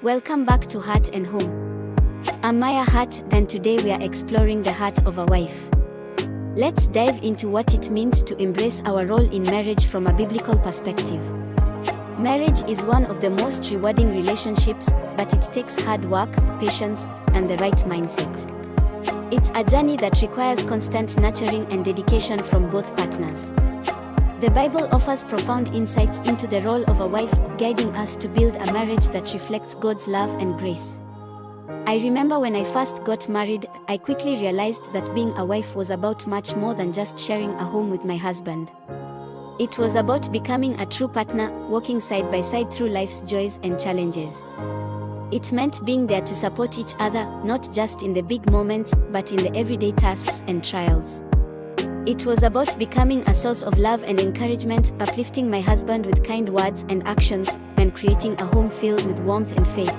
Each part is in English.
Welcome back to Heart and Home. I'm Maya Hart, and today we are exploring the heart of a wife. Let's dive into what it means to embrace our role in marriage from a biblical perspective. Marriage is one of the most rewarding relationships, but it takes hard work, patience, and the right mindset. It's a journey that requires constant nurturing and dedication from both partners. The Bible offers profound insights into the role of a wife, guiding us to build a marriage that reflects God's love and grace. I remember when I first got married, I quickly realized that being a wife was about much more than just sharing a home with my husband. It was about becoming a true partner, walking side by side through life's joys and challenges. It meant being there to support each other, not just in the big moments, but in the everyday tasks and trials. It was about becoming a source of love and encouragement, uplifting my husband with kind words and actions, and creating a home filled with warmth and faith.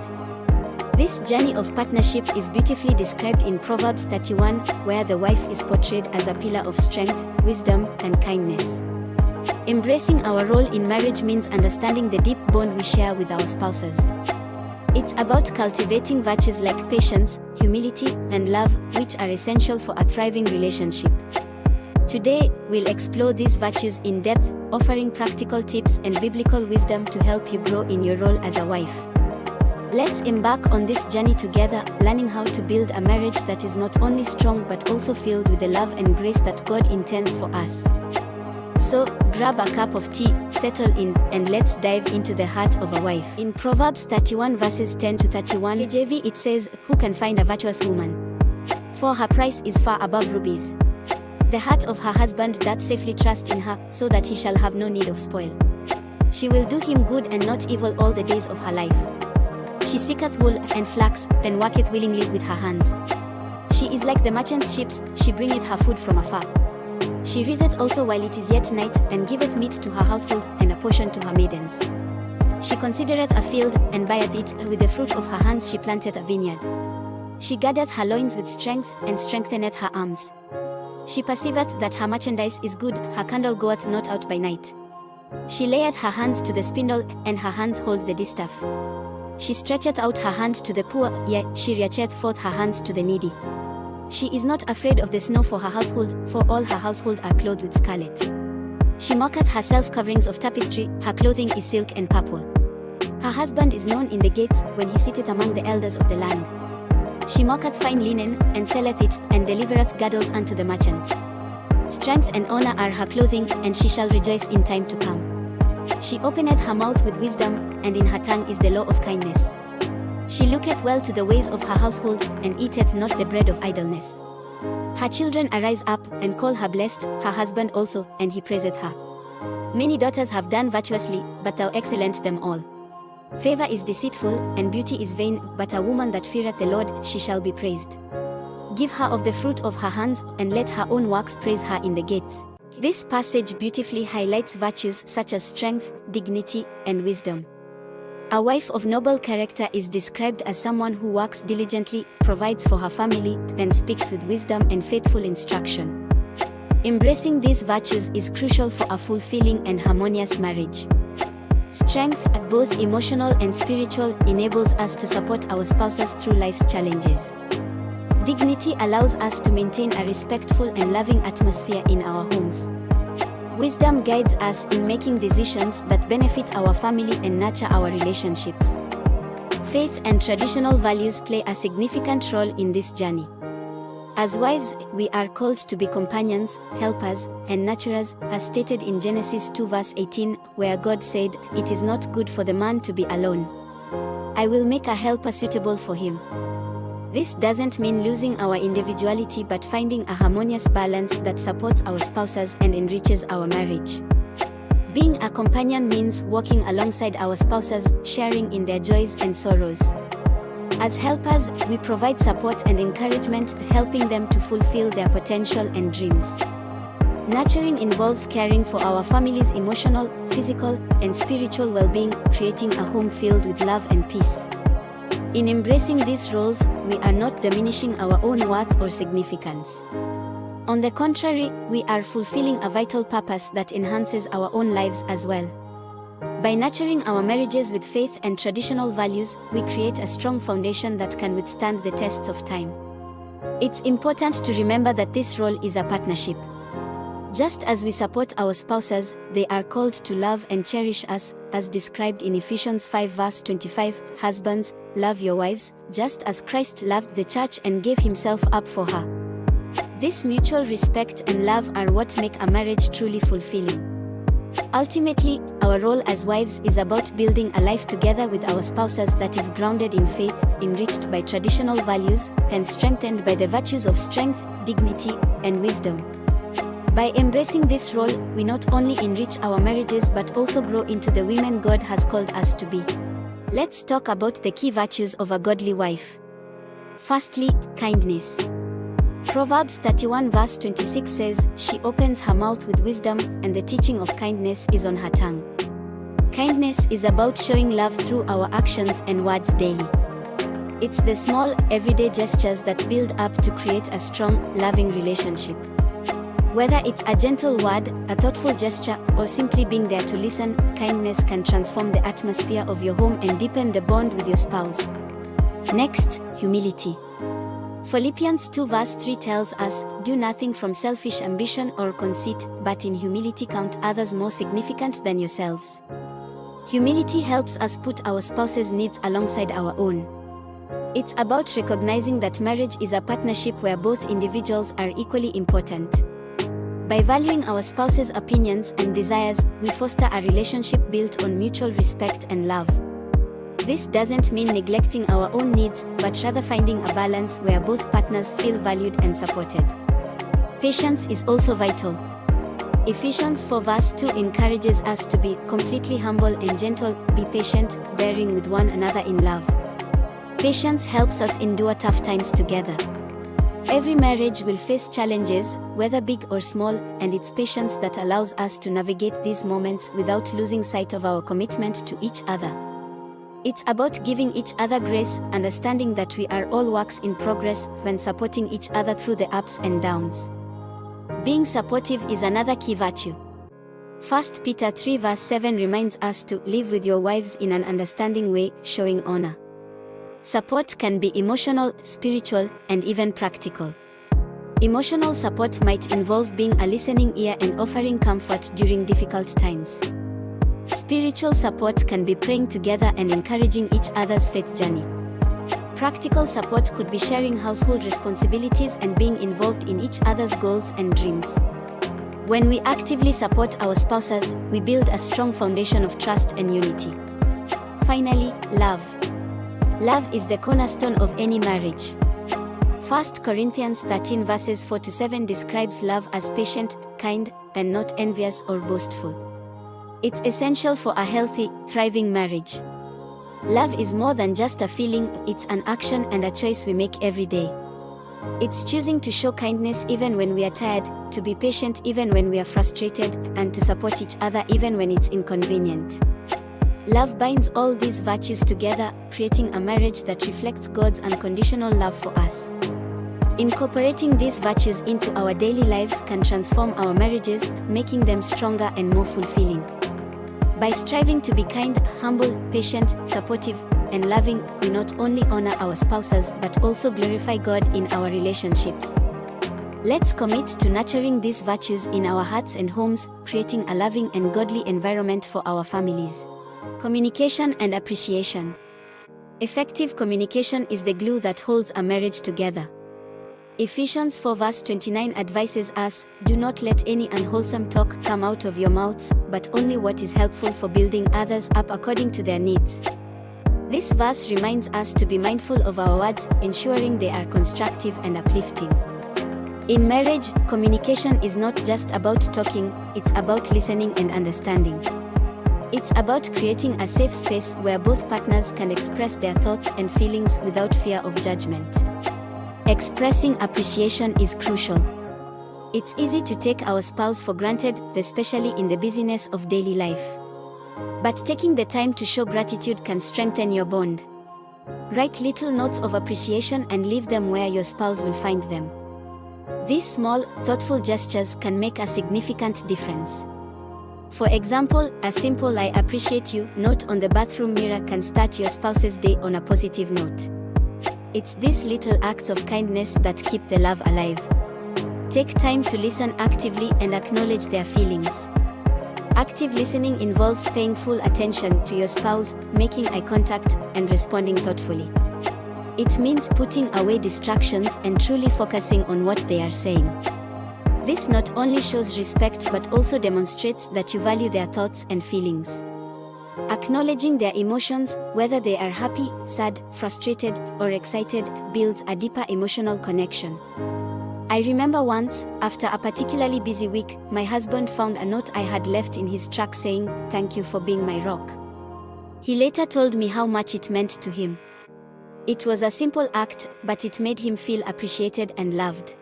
This journey of partnership is beautifully described in Proverbs 31, where the wife is portrayed as a pillar of strength, wisdom, and kindness. Embracing our role in marriage means understanding the deep bond we share with our spouses. It's about cultivating virtues like patience, humility, and love, which are essential for a thriving relationship. Today, we'll explore these virtues in depth, offering practical tips and biblical wisdom to help you grow in your role as a wife. Let's embark on this journey together, learning how to build a marriage that is not only strong but also filled with the love and grace that God intends for us. So, grab a cup of tea, settle in, and let's dive into the heart of a wife. In Proverbs 31 verses 10 to 31 KJV it says, "Who can find a virtuous woman? For her price is far above rubies. The heart of her husband that safely trusts in her, so that he shall have no need of spoil. She will do him good and not evil all the days of her life. She seeketh wool and flax, and worketh willingly with her hands. She is like the merchant's ships, she bringeth her food from afar. She riseth also while it is yet night, and giveth meat to her household, and a portion to her maidens. She considereth a field, and buyeth it, with the fruit of her hands she planteth a vineyard. She girdeth her loins with strength, and strengtheneth her arms. She perceiveth that her merchandise is good, her candle goeth not out by night. She layeth her hands to the spindle, and her hands hold the distaff. She stretcheth out her hand to the poor, yea, she reacheth forth her hands to the needy. She is not afraid of the snow for her household, for all her household are clothed with scarlet. She maketh herself coverings of tapestry, her clothing is silk and purple. Her husband is known in the gates, when he sitteth among the elders of the land. She maketh fine linen, and selleth it, and delivereth girdles unto the merchant. Strength and honor are her clothing, and she shall rejoice in time to come. She openeth her mouth with wisdom, and in her tongue is the law of kindness. She looketh well to the ways of her household, and eateth not the bread of idleness. Her children arise up, and call her blessed, her husband also, and he praiseth her. Many daughters have done virtuously, but thou excellent them all. Favor is deceitful, and beauty is vain, but a woman that feareth the Lord, she shall be praised. Give her of the fruit of her hands, and let her own works praise her in the gates." This passage beautifully highlights virtues such as strength, dignity, and wisdom. A wife of noble character is described as someone who works diligently, provides for her family, and speaks with wisdom and faithful instruction. Embracing these virtues is crucial for a fulfilling and harmonious marriage. Strength, both emotional and spiritual, enables us to support our spouses through life's challenges. Dignity allows us to maintain a respectful and loving atmosphere in our homes. Wisdom guides us in making decisions that benefit our family and nurture our relationships. Faith and traditional values play a significant role in this journey. As wives, we are called to be companions, helpers, and nurturers, as stated in Genesis 2 verse 18, where God said, "It is not good for the man to be alone. I will make a helper suitable for him." This doesn't mean losing our individuality but finding a harmonious balance that supports our spouses and enriches our marriage. Being a companion means walking alongside our spouses, sharing in their joys and sorrows. As helpers, we provide support and encouragement, helping them to fulfill their potential and dreams. Nurturing involves caring for our family's emotional, physical, and spiritual well-being, creating a home filled with love and peace. In embracing these roles, we are not diminishing our own worth or significance. On the contrary, we are fulfilling a vital purpose that enhances our own lives as well. By nurturing our marriages with faith and traditional values, we create a strong foundation that can withstand the tests of time. It's important to remember that this role is a partnership. Just as we support our spouses, they are called to love and cherish us, as described in Ephesians 5 verse 25, "Husbands, love your wives, just as Christ loved the church and gave himself up for her." This mutual respect and love are what make a marriage truly fulfilling. Ultimately, our role as wives is about building a life together with our spouses that is grounded in faith, enriched by traditional values, and strengthened by the virtues of strength, dignity, and wisdom. By embracing this role, we not only enrich our marriages but also grow into the women God has called us to be. Let's talk about the key virtues of a godly wife. Firstly, kindness. Proverbs 31 verse 26 says, "She opens her mouth with wisdom, and the teaching of kindness is on her tongue." Kindness is about showing love through our actions and words daily. It's the small, everyday gestures that build up to create a strong, loving relationship. Whether it's a gentle word, a thoughtful gesture, or simply being there to listen, kindness can transform the atmosphere of your home and deepen the bond with your spouse. Next, humility. Philippians 2 verse 3 tells us, "Do nothing from selfish ambition or conceit, but in humility count others more significant than yourselves." Humility helps us put our spouse's needs alongside our own. It's about recognizing that marriage is a partnership where both individuals are equally important. By valuing our spouse's opinions and desires, we foster a relationship built on mutual respect and love. This doesn't mean neglecting our own needs, but rather finding a balance where both partners feel valued and supported. Patience is also vital. Ephesians 4 verse 2 encourages us to be completely humble and gentle, be patient, bearing with one another in love. Patience helps us endure tough times together. Every marriage will face challenges, whether big or small, and it's patience that allows us to navigate these moments without losing sight of our commitment to each other. It's about giving each other grace, understanding that we are all works in progress when supporting each other through the ups and downs. Being supportive is another key virtue. 1 Peter 3 verse 7 reminds us to live with your wives in an understanding way, showing honor. Support can be emotional, spiritual, and even practical. Emotional support might involve being a listening ear and offering comfort during difficult times. Spiritual support can be praying together and encouraging each other's faith journey. Practical support could be sharing household responsibilities and being involved in each other's goals and dreams. When we actively support our spouses, we build a strong foundation of trust and unity. Finally, love. Love is the cornerstone of any marriage. 1 Corinthians 13 verses 4 to 7 describes love as patient, kind, and not envious or boastful. It's essential for a healthy, thriving marriage. Love is more than just a feeling, it's an action and a choice we make every day. It's choosing to show kindness even when we are tired, to be patient even when we are frustrated, and to support each other even when it's inconvenient. Love binds all these virtues together, creating a marriage that reflects God's unconditional love for us. Incorporating these virtues into our daily lives can transform our marriages, making them stronger and more fulfilling. By striving to be kind, humble, patient, supportive, and loving, we not only honor our spouses but also glorify God in our relationships. Let's commit to nurturing these virtues in our hearts and homes, creating a loving and godly environment for our families. Communication and appreciation. Effective communication is the glue that holds a marriage together. Ephesians 4 verse 29 advises us, "Do not let any unwholesome talk come out of your mouths, but only what is helpful for building others up according to their needs." This verse reminds us to be mindful of our words, ensuring they are constructive and uplifting. In marriage, communication is not just about talking, it's about listening and understanding. It's about creating a safe space where both partners can express their thoughts and feelings without fear of judgment. Expressing appreciation is crucial. It's easy to take our spouse for granted, especially in the busyness of daily life. But taking the time to show gratitude can strengthen your bond. Write little notes of appreciation and leave them where your spouse will find them. These small, thoughtful gestures can make a significant difference. For example, a simple "I appreciate you" note on the bathroom mirror can start your spouse's day on a positive note. It's these little acts of kindness that keep the love alive. Take time to listen actively and acknowledge their feelings. Active listening involves paying full attention to your spouse, making eye contact, and responding thoughtfully. It means putting away distractions and truly focusing on what they are saying. This not only shows respect but also demonstrates that you value their thoughts and feelings. Acknowledging their emotions, whether they are happy, sad, frustrated, or excited, builds a deeper emotional connection. I remember once, after a particularly busy week, my husband found a note I had left in his truck saying, "Thank you for being my rock." He later told me how much it meant to him. It was a simple act, but it made him feel appreciated and loved.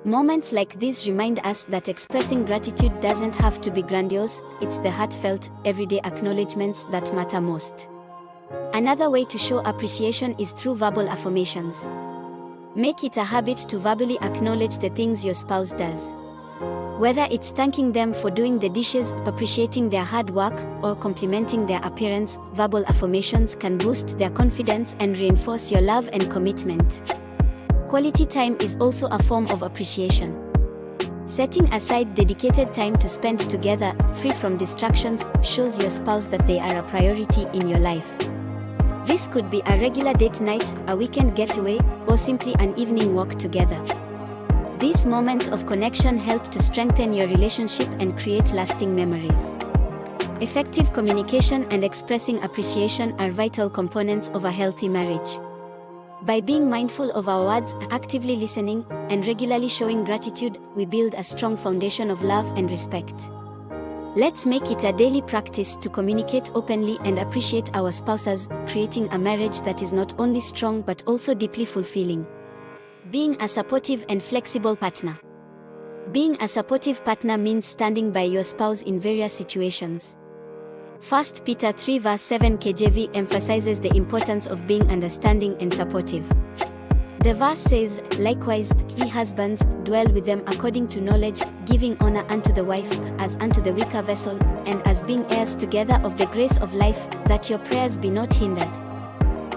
Moments like these remind us that expressing gratitude doesn't have to be grandiose, it's the heartfelt, everyday acknowledgements that matter most. Another way to show appreciation is through verbal affirmations. Make it a habit to verbally acknowledge the things your spouse does. Whether it's thanking them for doing the dishes, appreciating their hard work, or complimenting their appearance, verbal affirmations can boost their confidence and reinforce your love and commitment. Quality time is also a form of appreciation. Setting aside dedicated time to spend together, free from distractions, shows your spouse that they are a priority in your life. This could be a regular date night, a weekend getaway, or simply an evening walk together. These moments of connection help to strengthen your relationship and create lasting memories. Effective communication and expressing appreciation are vital components of a healthy marriage. By being mindful of our words, actively listening, and regularly showing gratitude, we build a strong foundation of love and respect. Let's make it a daily practice to communicate openly and appreciate our spouses, creating a marriage that is not only strong but also deeply fulfilling. Being a supportive and flexible partner. Being a supportive partner means standing by your spouse in various situations. 1 Peter 3 verse 7 KJV emphasizes the importance of being understanding and supportive. The verse says, "Likewise, ye husbands, dwell with them according to knowledge, giving honor unto the wife, as unto the weaker vessel, and as being heirs together of the grace of life, that your prayers be not hindered."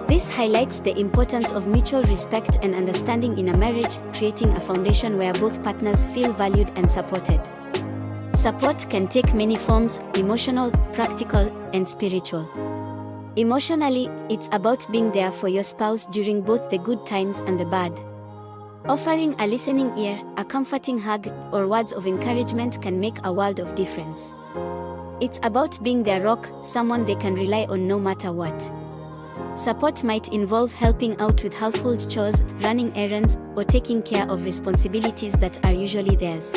This highlights the importance of mutual respect and understanding in a marriage, creating a foundation where both partners feel valued and supported. Support can take many forms: emotional, practical, and spiritual. Emotionally, it's about being there for your spouse during both the good times and the bad. Offering a listening ear, a comforting hug, or words of encouragement can make a world of difference. It's about being their rock, someone they can rely on no matter what. Support might involve helping out with household chores, running errands, or taking care of responsibilities that are usually theirs.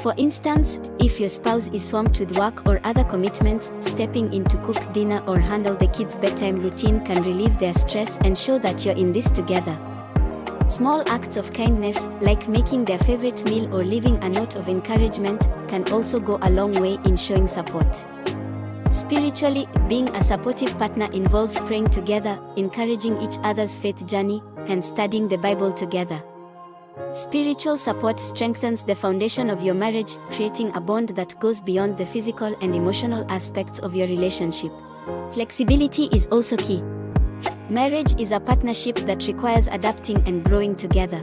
For instance, if your spouse is swamped with work or other commitments, stepping in to cook dinner or handle the kids' bedtime routine can relieve their stress and show that you're in this together. Small acts of kindness, like making their favorite meal or leaving a note of encouragement, can also go a long way in showing support. Spiritually, being a supportive partner involves praying together, encouraging each other's faith journey, and studying the Bible together. Spiritual support strengthens the foundation of your marriage, creating a bond that goes beyond the physical and emotional aspects of your relationship. Flexibility is also key. Marriage is a partnership that requires adapting and growing together.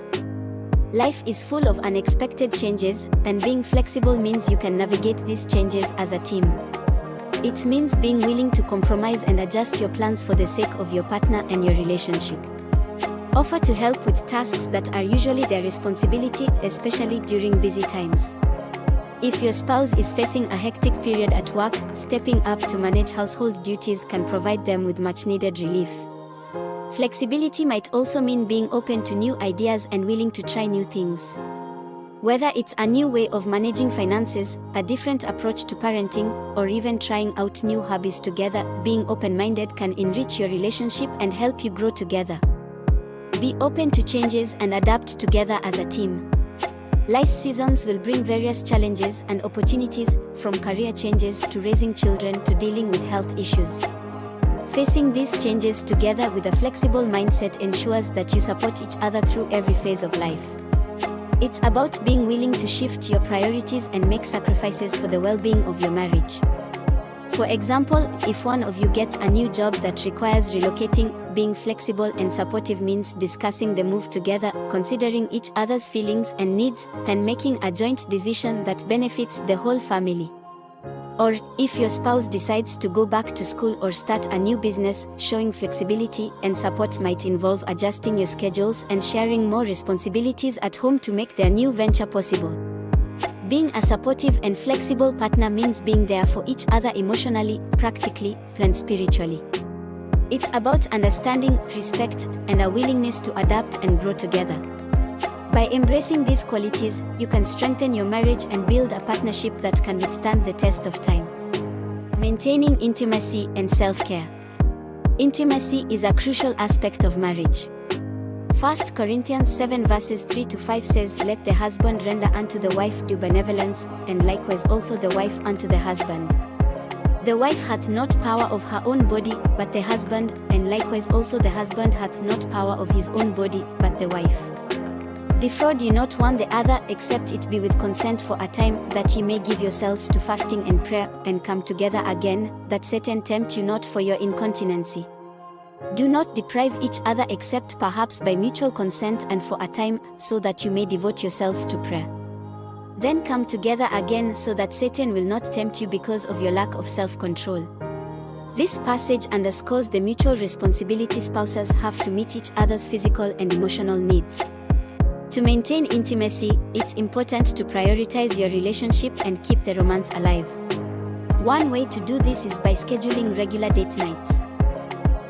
Life is full of unexpected changes, and being flexible means you can navigate these changes as a team. It means being willing to compromise and adjust your plans for the sake of your partner and your relationship. Offer to help with tasks that are usually their responsibility, especially during busy times. If your spouse is facing a hectic period at work, stepping up to manage household duties can provide them with much-needed relief. Flexibility might also mean being open to new ideas and willing to try new things. Whether it's a new way of managing finances, a different approach to parenting, or even trying out new hobbies together, being open-minded can enrich your relationship and help you grow together. Be open to changes and adapt together as a team. Life seasons will bring various challenges and opportunities, from career changes to raising children to dealing with health issues. Facing these changes together with a flexible mindset ensures that you support each other through every phase of life. It's about being willing to shift your priorities and make sacrifices for the well-being of your marriage. For example, if one of you gets a new job that requires relocating, being flexible and supportive means discussing the move together, considering each other's feelings and needs, and making a joint decision that benefits the whole family. Or, if your spouse decides to go back to school or start a new business, showing flexibility and support might involve adjusting your schedules and sharing more responsibilities at home to make their new venture possible. Being a supportive and flexible partner means being there for each other emotionally, practically, and spiritually. It's about understanding, respect, and a willingness to adapt and grow together. By embracing these qualities, you can strengthen your marriage and build a partnership that can withstand the test of time. Maintaining intimacy and self-care. Intimacy is a crucial aspect of marriage. 1 Corinthians 7 verses 3-5 says, "Let the husband render unto the wife due benevolence, and likewise also the wife unto the husband. The wife hath not power of her own body, but the husband, and likewise also the husband hath not power of his own body, but the wife. Defraud ye not one the other, except it be with consent for a time, that ye may give yourselves to fasting and prayer, and come together again, that Satan tempt you not for your incontinency. Do not deprive each other except perhaps by mutual consent and for a time, so that you may devote yourselves to prayer. Then come together again, so that Satan will not tempt you because of your lack of self-control." This passage underscores the mutual responsibility spouses have to meet each other's physical and emotional needs. To maintain intimacy, it's important to prioritize your relationship and keep the romance alive. One way to do this is by scheduling regular date nights.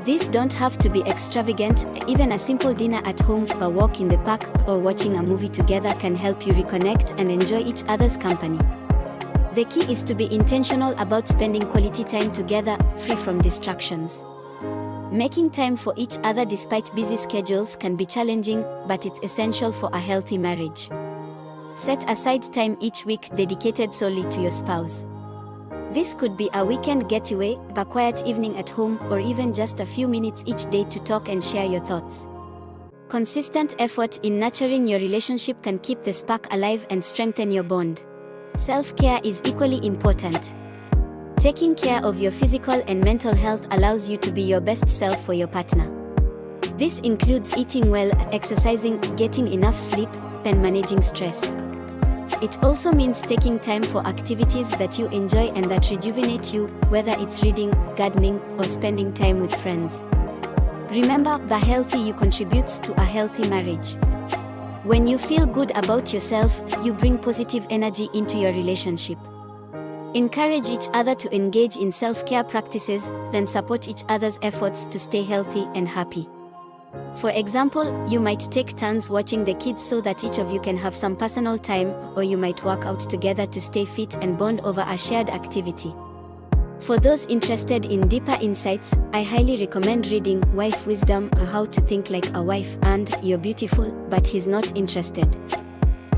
These don't have to be extravagant. Even a simple dinner at home, a walk in the park, or watching a movie together can help you reconnect and enjoy each other's company. The key is to be intentional about spending quality time together, free from distractions. Making time for each other despite busy schedules can be challenging, but it's essential for a healthy marriage. Set aside time each week dedicated solely to your spouse. This could be a weekend getaway, a quiet evening at home, or even just a few minutes each day to talk and share your thoughts. Consistent effort in nurturing your relationship can keep the spark alive and strengthen your bond. Self-care is equally important. Taking care of your physical and mental health allows you to be your best self for your partner. This includes eating well, exercising, getting enough sleep, and managing stress. It also means taking time for activities that you enjoy and that rejuvenate you, whether it's reading, gardening, or spending time with friends. Remember, the healthy you contributes to a healthy marriage. When you feel good about yourself, you bring positive energy into your relationship. Encourage each other to engage in self-care practices, then support each other's efforts to stay healthy and happy. For example, you might take turns watching the kids so that each of you can have some personal time, or you might work out together to stay fit and bond over a shared activity. For those interested in deeper insights, I highly recommend reading Wife Wisdom: How to Think Like a Wife and You're Beautiful, But He's Not Interested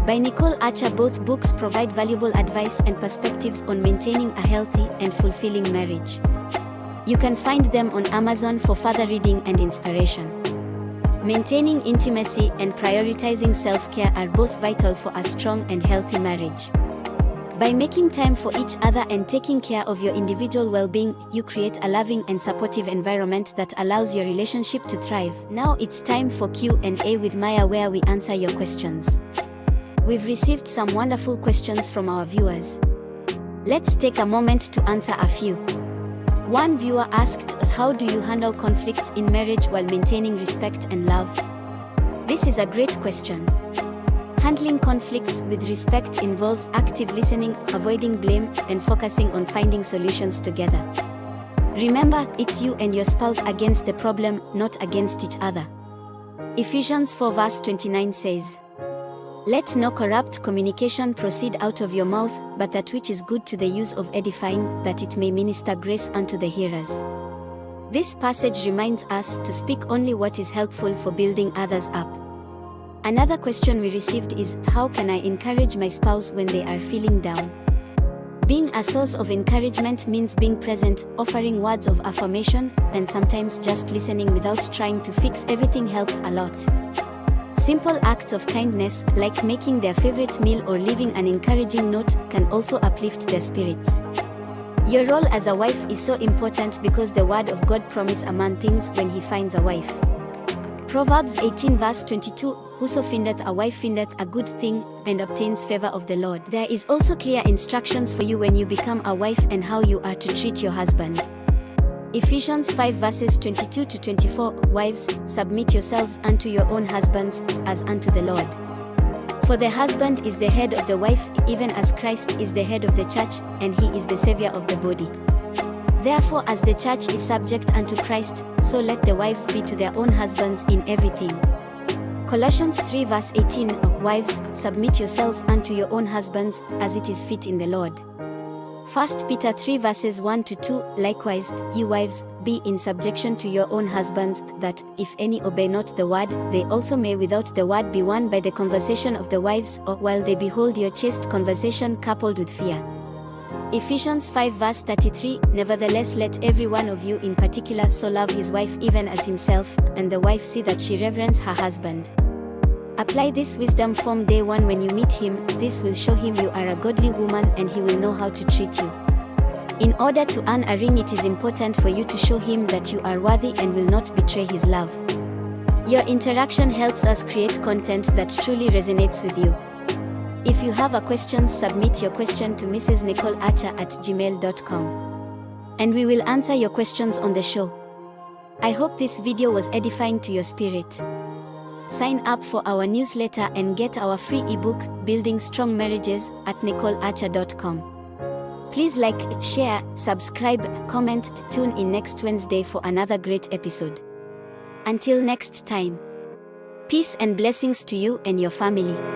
by Nicole Archer. Both books provide valuable advice and perspectives on maintaining a healthy and fulfilling marriage. You can find them on Amazon for further reading and inspiration. Maintaining intimacy and prioritizing self-care are both vital for a strong and healthy marriage. By making time for each other and taking care of your individual well-being, you create a loving and supportive environment that allows your relationship to thrive. Now it's time for Q&A with Maya, where we answer your questions. We've received some wonderful questions from our viewers. Let's take a moment to answer a few. One viewer asked, how do you handle conflicts in marriage while maintaining respect and love? This is a great question. Handling conflicts with respect involves active listening, avoiding blame, and focusing on finding solutions together. Remember, it's you and your spouse against the problem, not against each other. Ephesians 4 verse 29 says, "Let no corrupt communication proceed out of your mouth, but that which is good to the use of edifying, that it may minister grace unto the hearers." This passage reminds us to speak only what is helpful for building others up. Another question we received is, how can I encourage my spouse when they are feeling down? Being a source of encouragement means being present, offering words of affirmation, and sometimes just listening without trying to fix everything helps a lot. Simple acts of kindness, like making their favorite meal or leaving an encouraging note, can also uplift their spirits. Your role as a wife is so important because the word of God promises a man things when he finds a wife. Proverbs 18 verse 22, Whoso findeth a wife findeth a good thing, and obtains favor of the Lord. There is also clear instructions for you when you become a wife and how you are to treat your husband. Ephesians 5 verses 22 to 24, Wives, submit yourselves unto your own husbands, as unto the Lord. For the husband is the head of the wife, even as Christ is the head of the church, and he is the Savior of the body. Therefore, as the church is subject unto Christ, so let the wives be to their own husbands in everything. Colossians 3 verse 18, Wives, submit yourselves unto your own husbands, as it is fit in the Lord. 1 Peter 3 verses 1 to 2, Likewise, ye wives, be in subjection to your own husbands, that, if any obey not the word, they also may without the word be won by the conversation of the wives, or while they behold your chaste conversation coupled with fear. Ephesians 5 verse 33, Nevertheless let every one of you in particular so love his wife even as himself, and the wife see that she reverence her husband. Apply this wisdom from day one when you meet him. This will show him you are a godly woman and he will know how to treat you. In order to earn a ring, it is important for you to show him that you are worthy and will not betray his love. Your interaction helps us create content that truly resonates with you. If you have a question, submit your question to mrsnicolearcher@gmail.com. And we will answer your questions on the show. I hope this video was edifying to your spirit. Sign up for our newsletter and get our free ebook, Building Strong Marriages, at nicolearcher.com. Please like, share, subscribe, comment, tune in next Wednesday for another great episode. Until next time. Peace and blessings to you and your family.